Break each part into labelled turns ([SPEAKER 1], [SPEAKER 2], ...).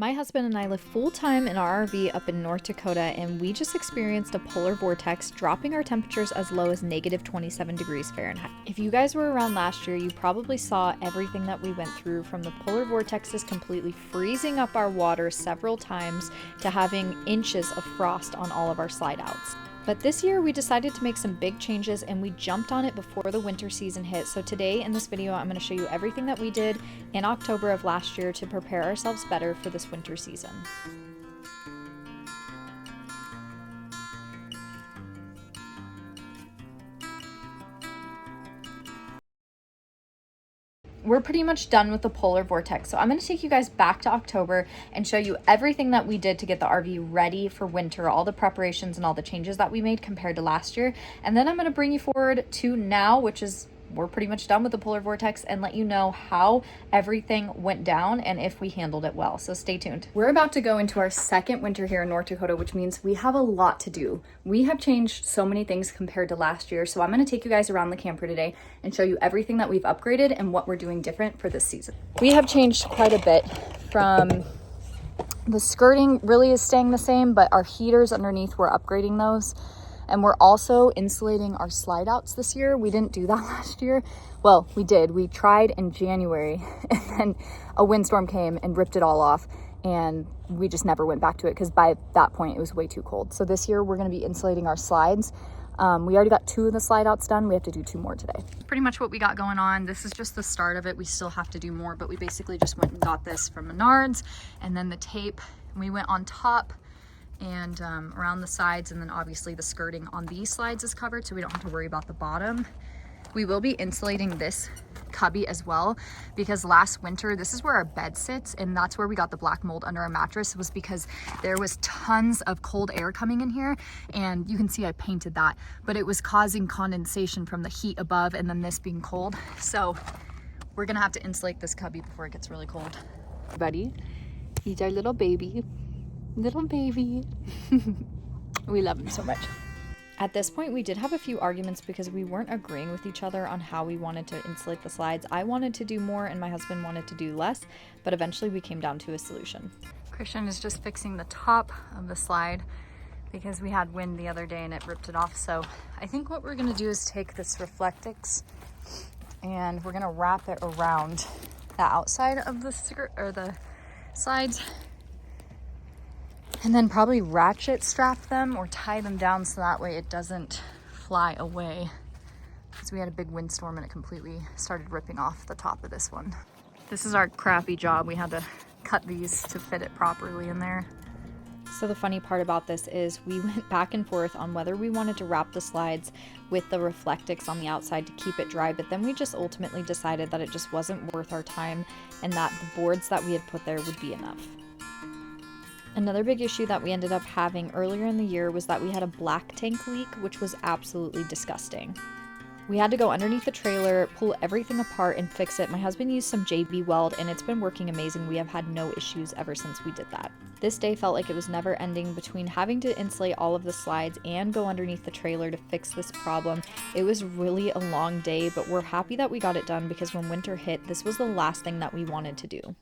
[SPEAKER 1] My husband and I live full-time in our RV up in North Dakota, and we just experienced a polar vortex, dropping our temperatures as low as negative 27 degrees Fahrenheit. If you guys were around last year, you probably saw everything that we went through, from the polar vortexes completely freezing up our water several times to having inches of frost on all of our slide outs. But this year we decided to make some big changes, and we jumped on it before the winter season hit. So today in this video, I'm going to show you everything that we did in October of last year to prepare ourselves better for this winter season. We're pretty much done with the polar vortex, so I'm going to take you guys back to October and show you everything that we did to get the RV ready for winter, all the preparations and all the changes that we made compared to last year. And then I'm going to bring you forward to now, which is we're pretty much done with the polar vortex, and let you know how everything went down and if we handled it well. So stay tuned. We're about to go into our second winter here in North Dakota, which means we have a lot to do. We have changed so many things compared to last year. So I'm going to take you guys around the camper today and show you everything that we've upgraded and what we're doing different for this season. We have changed quite a bit. From the skirting really is staying the same, but our heaters underneath, we're upgrading those. And we're also insulating our slide outs this year. We didn't do that last year. Well, we did. We tried in January, and then a windstorm came and ripped it all off. And we just never went back to it because by that point it was way too cold. So this year we're going to be insulating our slides. We already got 2 of the slide outs done. We have to do 2 more today. Pretty much what we got going on. This is just the start of it. We still have to do more, but we basically just went and got this from Menards, and then the tape. We went on top and around the sides, and then obviously the skirting on these slides is covered, so we don't have to worry about the bottom. We will be insulating this cubby as well, because last winter this is where our bed sits, and that's where we got the black mold under our mattress. It was because there was tons of cold air coming in here, and you can see I painted that, but it was causing condensation from the heat above and then this being cold. So we're gonna have to insulate this cubby before it gets really cold. Buddy, he's our little baby. Little baby. We love him so much. At this point, we did have a few arguments because we weren't agreeing with each other on how we wanted to insulate the slides. I wanted to do more and my husband wanted to do less, but eventually we came down to a solution. Christian is just fixing the top of the slide because we had wind the other day and it ripped it off. So I think what we're gonna do is take this Reflectix and we're gonna wrap it around the outside of the skirt or the slides, and then probably ratchet strap them or tie them down so that way it doesn't fly away. Because we had a big windstorm and it completely started ripping off the top of this one. This is our crappy job. We had to cut these to fit it properly in there. So the funny part about this is we went back and forth on whether we wanted to wrap the slides with the Reflectix on the outside to keep it dry, but then we just ultimately decided that it just wasn't worth our time and that the boards that we had put there would be enough. Another big issue that we ended up having earlier in the year was that we had a black tank leak, which was absolutely disgusting. We had to go underneath the trailer, pull everything apart and fix it. My husband used some JB weld and it's been working amazing. We have had no issues ever since we did that. This day felt like it was never ending between having to insulate all of the slides and go underneath the trailer to fix this problem. It was really a long day, but we're happy that we got it done because when winter hit, this was the last thing that we wanted to do.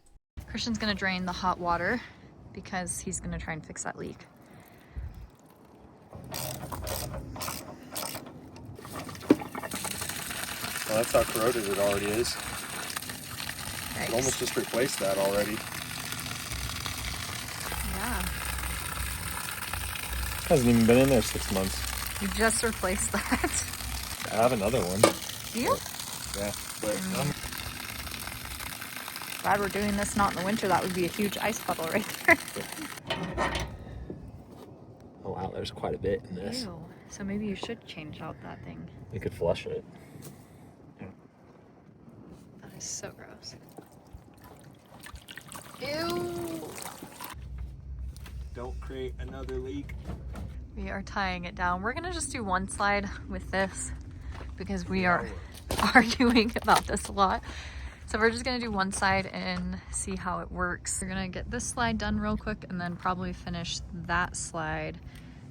[SPEAKER 1] Christian's gonna drain the hot water because he's gonna try and fix that leak.
[SPEAKER 2] Well, that's how corroded it already is.
[SPEAKER 1] Yikes.
[SPEAKER 2] It almost just replaced that already.
[SPEAKER 1] Yeah.
[SPEAKER 2] Hasn't even been in there 6 months.
[SPEAKER 1] You just replaced that.
[SPEAKER 2] I have another one.
[SPEAKER 1] Do you?
[SPEAKER 2] Yeah, but
[SPEAKER 1] Glad we're doing this not in the winter. That would be a huge ice puddle right there.
[SPEAKER 2] oh wow, there's quite a bit in this.
[SPEAKER 1] Ew. So maybe you should change out that thing.
[SPEAKER 2] You could flush it.
[SPEAKER 1] That is so gross. Ew.
[SPEAKER 2] Don't create another leak.
[SPEAKER 1] We are tying it down. We're gonna just do one slide with this because we are arguing about this a lot. So we're just gonna do one side and see how it works. We're gonna get this slide done real quick and then probably finish that slide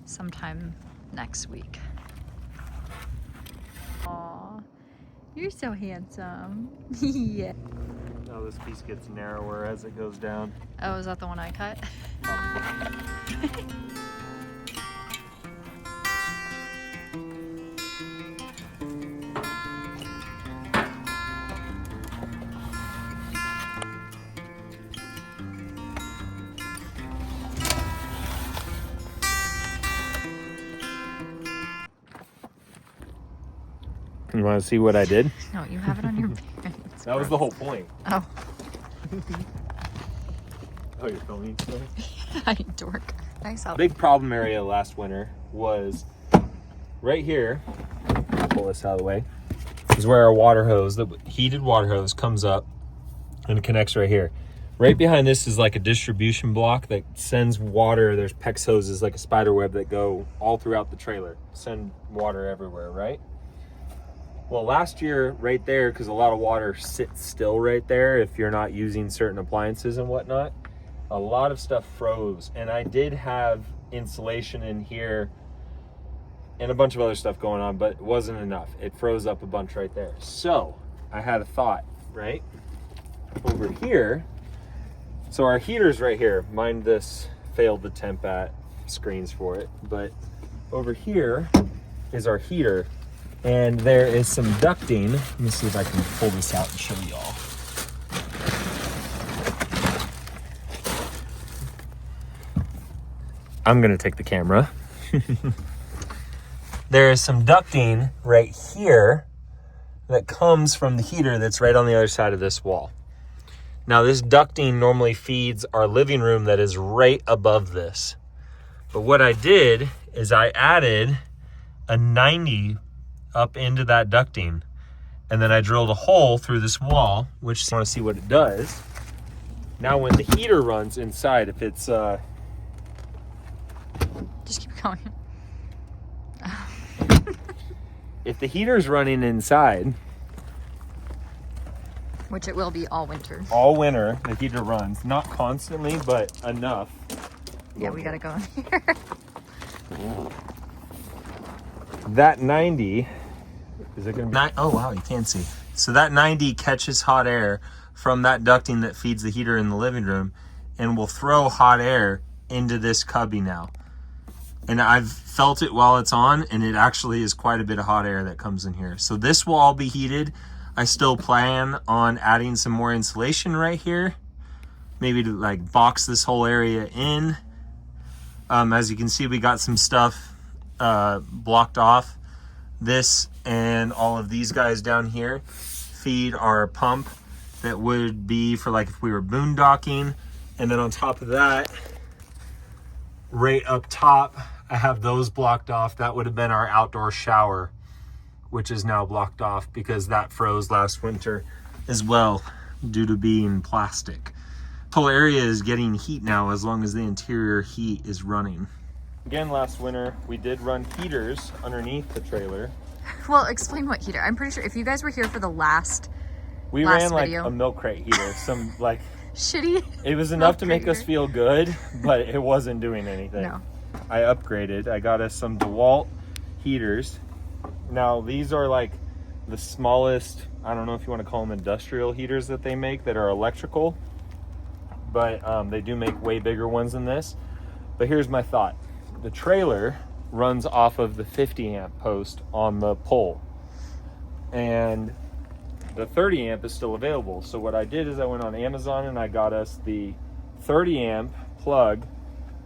[SPEAKER 1] sometime next week. Aw, you're so handsome. Yeah.
[SPEAKER 2] No, Oh, this piece gets narrower as it goes down.
[SPEAKER 1] Oh, is that the one I cut?
[SPEAKER 2] You want to see what I did?
[SPEAKER 1] No, you have it on your pants.
[SPEAKER 2] That was the whole point.
[SPEAKER 1] Oh.
[SPEAKER 2] Oh, you're filming still?
[SPEAKER 1] I dork. Nice out.
[SPEAKER 2] Big problem area last winter was right here. Pull this out of the way. Is where our water hose, the heated water hose, comes up and connects right here. Right behind this is like a distribution block that sends water. There's PEX hoses like a spider web that go all throughout the trailer, send water everywhere, right? Well, last year right there, because a lot of water sits still right there if you're not using certain appliances and whatnot, a lot of stuff froze. And I did have insulation in here and a bunch of other stuff going on, but it wasn't enough. It froze up a bunch right there. So I had a thought, right? Over here, so our heater's right here. Mind this failed the temp at screens for it, but over here is our heater. And there is some ducting. Let me see if I can pull this out and show y'all. I'm gonna take the camera. There is some ducting right here that comes from the heater that's right on the other side of this wall. Now this ducting normally feeds our living room that is right above this. But what I did is I added a 90 up into that ducting, and then I drilled a hole through this wall, which I want to see what it does. Now when the heater runs inside, if it's
[SPEAKER 1] Just keep going.
[SPEAKER 2] if the heater's running inside,
[SPEAKER 1] Which it will be all winter.
[SPEAKER 2] all winter the heater runs, not constantly but enough.
[SPEAKER 1] Yeah, we gotta go in here.
[SPEAKER 2] That 90, is it gonna be? Oh wow, you can't see. So that 90 catches hot air from that ducting that feeds the heater in the living room and will throw hot air into this cubby now. And I've felt it while it's on, and it actually is quite a bit of hot air that comes in here. So this will all be heated. I still plan on adding some more insulation right here, maybe to like box this whole area in. As you can see, we got some stuff blocked off. This and all of these guys down here feed our pump that would be for like if we were boondocking. And then on top of that, right up top, I have those blocked off. That would have been our outdoor shower, which is now blocked off because that froze last winter as well due to being plastic. The whole area is getting heat now as long as the interior heat is running. Again, last winter, we did run heaters underneath the trailer.
[SPEAKER 1] Well, explain what heater. I'm pretty sure if you guys were here for the last
[SPEAKER 2] We ran like a milk crate heater, some like
[SPEAKER 1] shitty.
[SPEAKER 2] It was enough to make us feel good, but it wasn't doing anything.
[SPEAKER 1] No.
[SPEAKER 2] I upgraded. I got us some DeWalt heaters. Now these are like the smallest, I don't know if you want to call them industrial heaters that they make that are electrical, but they do make way bigger ones than this. But here's my thought. The trailer runs off of the 50 amp post on the pole, and the 30 amp is still available. So what I did is I went on Amazon and I got us the 30 amp plug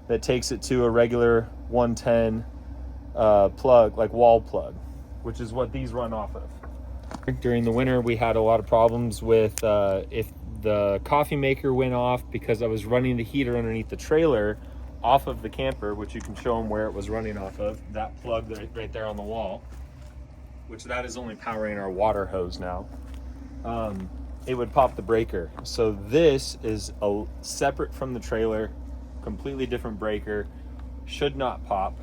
[SPEAKER 2] that takes it to a regular 110 plug, like wall plug, which is what these run off of. During the winter, we had a lot of problems with if the coffee maker went off because I was running the heater underneath the trailer off of the camper, which you can show them where it was running off of, that plug right there on the wall, which that is only powering our water hose now. It would pop the breaker. So this is a separate from the trailer, completely different breaker, should not pop,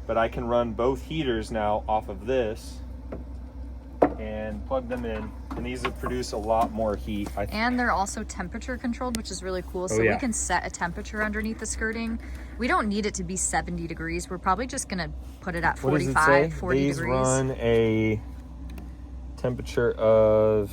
[SPEAKER 2] but I can run both heaters now off of this and plug them in, and these would produce a lot more heat.
[SPEAKER 1] And they're also temperature controlled, which is really cool. So we can set a temperature underneath the skirting. We don't need it to be 70 degrees. We're probably just gonna put it at 45, 40
[SPEAKER 2] These
[SPEAKER 1] degrees.
[SPEAKER 2] run a temperature of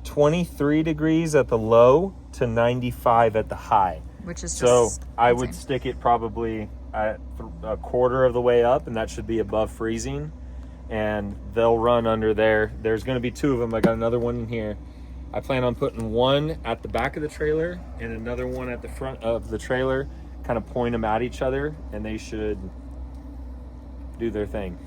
[SPEAKER 2] 23 degrees at the low to 95 at the high.
[SPEAKER 1] Which is
[SPEAKER 2] so
[SPEAKER 1] just
[SPEAKER 2] I
[SPEAKER 1] insane.
[SPEAKER 2] would stick it probably at a quarter of the way up, and that should be above freezing, and they'll run under there. There's going to be 2 of them. I got another one in here. I plan on putting one at the back of the trailer and another one at the front of the trailer, kind of point them at each other, and they should do their thing.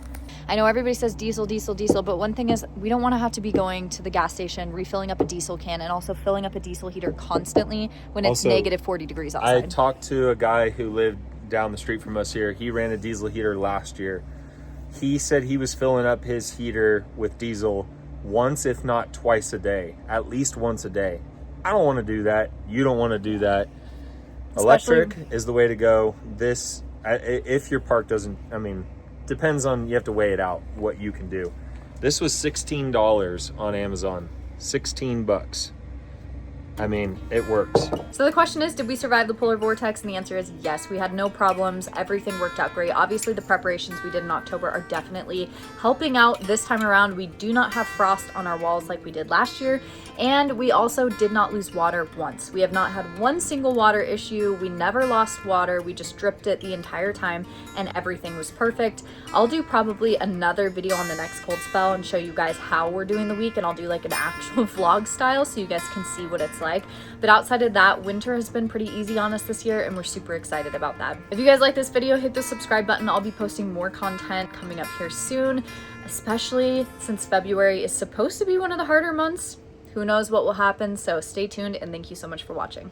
[SPEAKER 1] I know everybody says diesel, diesel, diesel, but one thing is we don't want to have to be going to the gas station, refilling up a diesel can, and also filling up a diesel heater constantly when it's
[SPEAKER 2] Also,
[SPEAKER 1] negative 40 degrees outside.
[SPEAKER 2] I talked to a guy who lived down the street from us here. He ran a diesel heater last year. He said he was filling up his heater with diesel once, if not twice a day, at least once a day. I don't want to do that. You don't want to do that. Electric is the way to go. This, if your park doesn't, I mean, depends on, you have to weigh it out, what you can do. This was $16 on Amazon. 16 bucks. I mean, it works.
[SPEAKER 1] So the question is, did we survive the polar vortex? And the answer is yes. We had no problems. Everything worked out great. Obviously, the preparations we did in October are definitely helping out this time around. We do not have frost on our walls like we did last year. And we also did not lose water once. We have not had one single water issue. We never lost water. We just dripped it the entire time and everything was perfect. I'll do probably another video on the next cold spell and show you guys how we're doing the week, and I'll do like an actual vlog style so you guys can see what it's like. But outside of that, winter has been pretty easy on us this year and we're super excited about that. If you guys like this video, hit the subscribe button. I'll be posting more content coming up here soon, especially since February is supposed to be one of the harder months. Who knows what will happen, so stay tuned and thank you so much for watching.